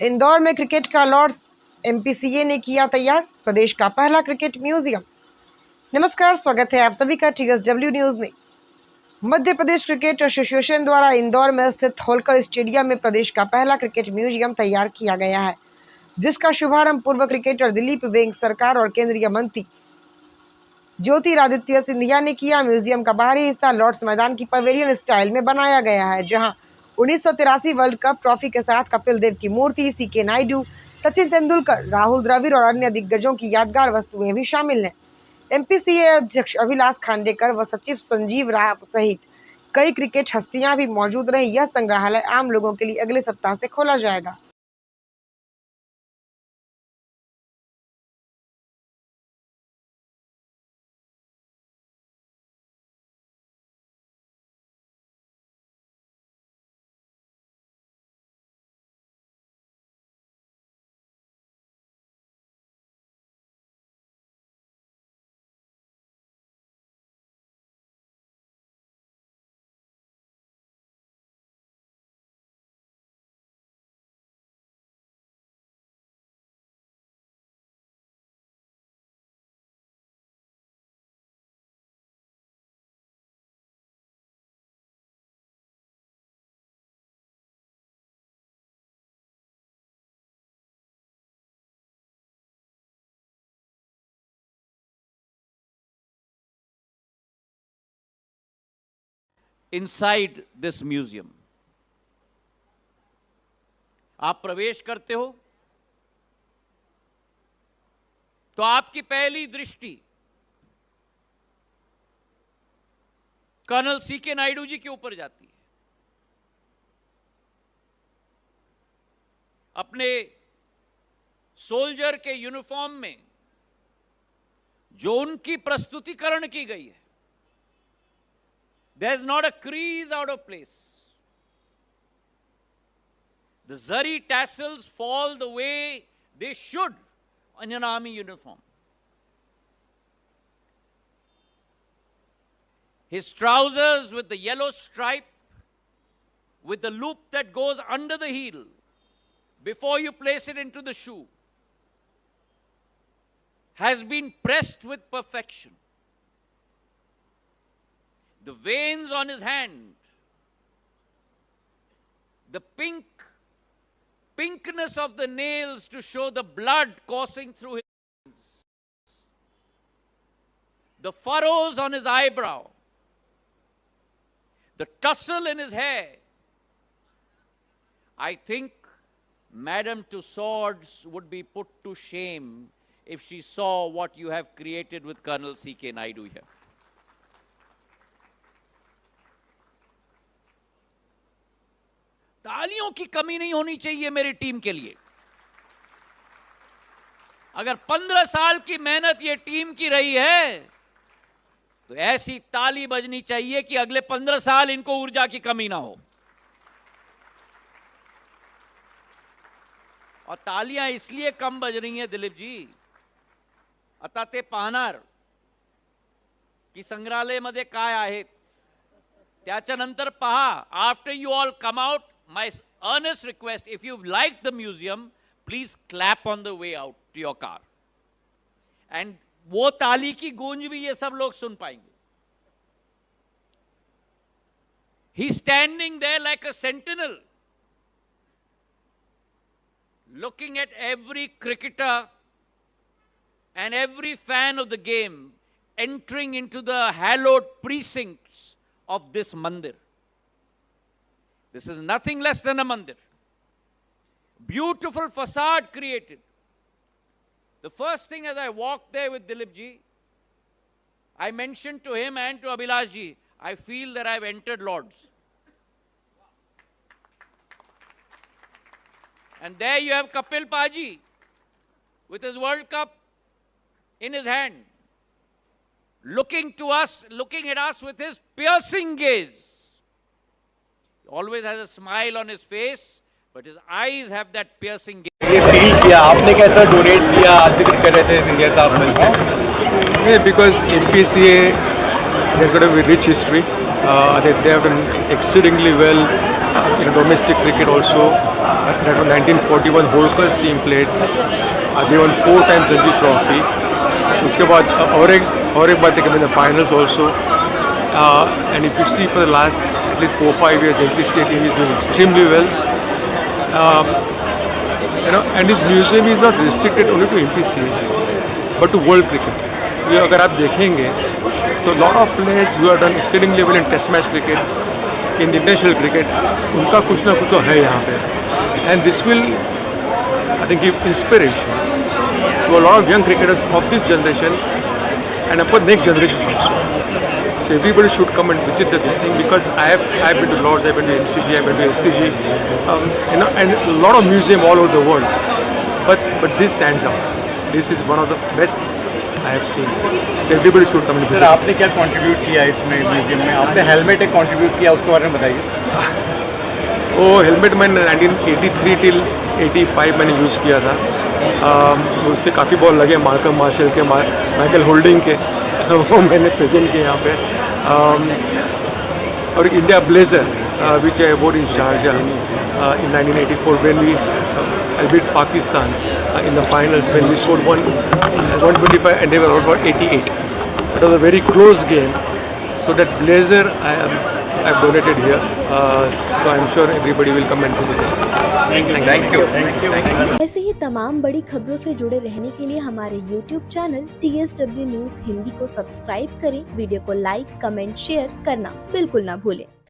इंदौर में क्रिकेट का Lord's MPCA ने किया तैयार प्रदेश का पहला क्रिकेट म्यूजियम। नमस्कार, स्वागत है आप सभी का TSW न्यूज में। मध्य प्रदेश क्रिकेट एसोसिएशन द्वारा इंदौर में स्थित होलकर स्टेडियम में प्रदेश का पहला क्रिकेट म्यूजियम तैयार किया गया है, जिसका शुभारंभ पूर्व क्रिकेटर दिलीप वेंग सरकार और केंद्रीय मंत्री ज्योतिरादित्य सिंधिया ने किया। म्यूजियम का बाहरी हिस्सा लॉर्ड्स मैदान की पवेलियन स्टाइल में बनाया गया है, जहां 1983 वर्ल्ड कप ट्रॉफी के साथ कपिल देव की मूर्ति, सीके नायडू, सचिन तेंदुलकर, राहुल द्रविड़ और अन्य दिग्गजों की यादगार वस्तुएं भी शामिल हैं। एमपीसीए अध्यक्ष अभिलाष खांडेकर व सचिव संजीव राव सहित कई क्रिकेट हस्तियां भी मौजूद रही। यह संग्रहालय आम लोगों के लिए अगले सप्ताह से खोला जाएगा। inside this museum. आप प्रवेश करते हो तो आपकी पहली दृष्टि कर्नल सीके नायडू जी के ऊपर जाती है। अपने सोल्जर के यूनिफॉर्म में जो उनकी प्रस्तुतिकरण की गई है, there's not a crease out of place. The zari tassels fall the way they should in an army uniform. His trousers with the yellow stripe, with the loop that goes under the heel before you place it into the shoe, has been pressed with perfection. The veins on his hand, the pinkness of the nails to show the blood coursing through his hands, the furrows on his eyebrow, the tussle in his hair. I think Madam Tussauds would be put to shame if she saw what you have created with Colonel C.K. Naidu here. तालियों की कमी नहीं होनी चाहिए मेरी team के लिए। अगर 15 साल की मेहनत ये टीम की रही है तो ऐसी ताली बजनी चाहिए कि अगले 15 साल इनको ऊर्जा की कमी ना हो। और तालियां इसलिए कम बज रही हैं दिलीप जी, आता ते पाहणार की संग्रहालयामध्ये काय आहेत त्याच्यानंतर पहा. After you all come out, my earnest request, if you've liked the museum, please clap on the way out to your car. And वो ताली की गूंज भी ये सब लोग सुन पाएंगे. He's standing there like a sentinel, looking at every cricketer and every fan of the game entering into the hallowed precincts of this mandir. This is nothing less than a mandir. Beautiful facade created. The first thing as I walked there with Dilip ji, I mentioned to him and to Abhilash ji, I feel that I've entered Lords. And there you have Kapil Paji with his World Cup in his hand, looking at us with his piercing gaze. Always has a smile on his face, but his eyes have that piercing gaze. ये feel किया आपने, कैसा donate किया, आज जिक्र कर रहे थे सिंधिया साहब मंच से? Yeah, because MPCA has got a very rich history. They have done exceedingly well in domestic cricket also. That was 1941 Holker's team played. They won 4 times Ranji Trophy. उसके बाद और एक बात है कि मैंने finals also. And if you see for the last at least 4-5 years, MPCA team is doing extremely well. And this museum is not restricted only to MPCA, but to world cricket. ये अगर आप देखेंगे तो lot of players who have done exceedingly well in Test match cricket, in the international cricket, उनका कुछ ना कुछ तो है यहाँ पे. And this will, I think, give inspiration to a lot of young cricketers of this generation and of course next generations also. So everybody should come and visit this thing, because I've been to Lords, I've been to NCG, I've been to SCG, and a lot of museum all over the world. But this stands out. This is one of the best I have seen. So everybody should come and sir visit. आपने क्या contribute किया इसमें museum में? आपने helmet एक contribute किया, उसके बारे में बताइए. वो हेलमेट मैंने 1983 टिल 85 मैंने यूज़ किया था. उसके काफ़ी बॉल लगे, मार्कम मार्शल के, माइकल होल्डिंग के, वो मैंने प्रेजेंट किए यहाँ पे. और इंडिया ब्लेजर विच आई वोर in Sharjah in 1984 when we beat Pakistan in the finals, when we scored 125 and they were out for 88. It was a very close game. So that blazer I've donated here. So I'm sure everybody will come and visit it. Thank you. ऐसे ही तमाम बड़ी खबरों से जुड़े रहने के लिए हमारे YouTube channel TSW news Hindi को सब्सक्राइब करें, वीडियो को लाइक, कमेंट, शेयर करना बिल्कुल ना भूलें.